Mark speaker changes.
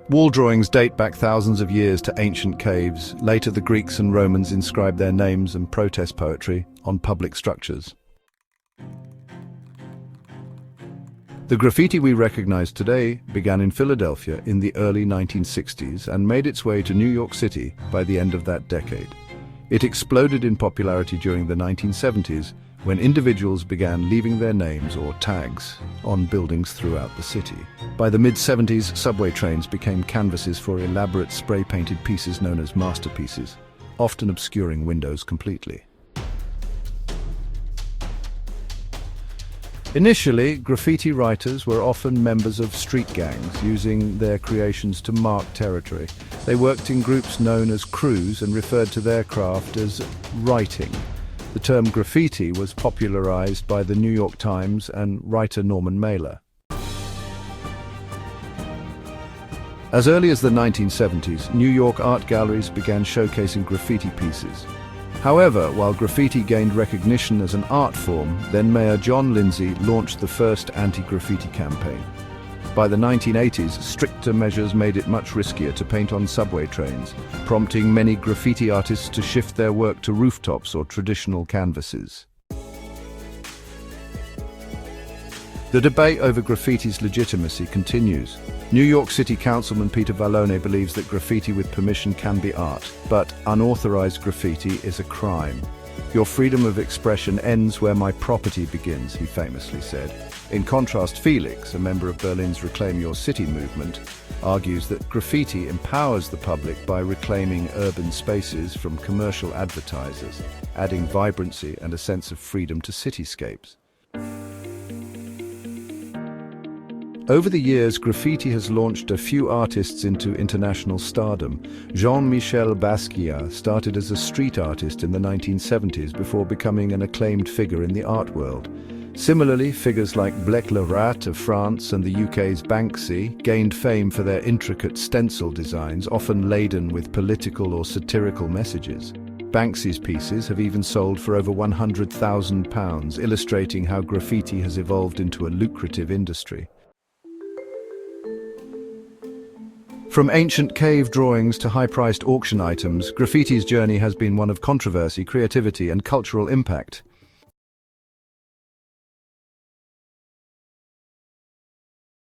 Speaker 1: Wall drawings date back thousands of years to ancient caves. Later, the Greeks and Romans inscribed their names and protest poetry on public structures. The graffiti we recognize today began in Philadelphia in the early 1960s and made its way to New York City by the end of that decade. It exploded in popularity during the 1970s when individuals began leaving their names or tags on buildings throughout the city. By the mid-70s, subway trains became canvases for elaborate spray-painted pieces known as masterpieces, often obscuring windows completely. Initially, graffiti writers were often members of street gangs, using their creations to mark territory. They worked in groups known as crews and referred to their craft as writing. The term graffiti was popularized by the New York Times and writer Norman Mailer. As early as the 1970s, New York art galleries began showcasing graffiti pieces. However, while graffiti gained recognition as an art form, then Mayor John Lindsay launched the first anti-graffiti campaign. By the 1980s, stricter measures made it much riskier to paint on subway trains, prompting many graffiti artists to shift their work to rooftops or traditional canvases. The debate over graffiti's legitimacy continues. New York City Councilman Peter Vallone believes that graffiti with permission can be art, but unauthorized graffiti is a crime. "Your freedom of expression ends where my property begins," he famously said. In contrast, Felix, a member of Berlin's Reclaim Your City movement, argues that graffiti empowers the public by reclaiming urban spaces from commercial advertisers, adding vibrancy and a sense of freedom to cityscapes. Over the years, graffiti has launched a few artists into international stardom. Jean-Michel Basquiat started as a street artist in the 1970s before becoming an acclaimed figure in the art world. Similarly, figures like Blek le Rat of France and the UK's Banksy gained fame for their intricate stencil designs, often laden with political or satirical messages. Banksy's pieces have even sold for over £100,000, illustrating how graffiti has evolved into a lucrative industry. From ancient cave drawings to high-priced auction items, graffiti's journey has been one of controversy, creativity, and cultural impact.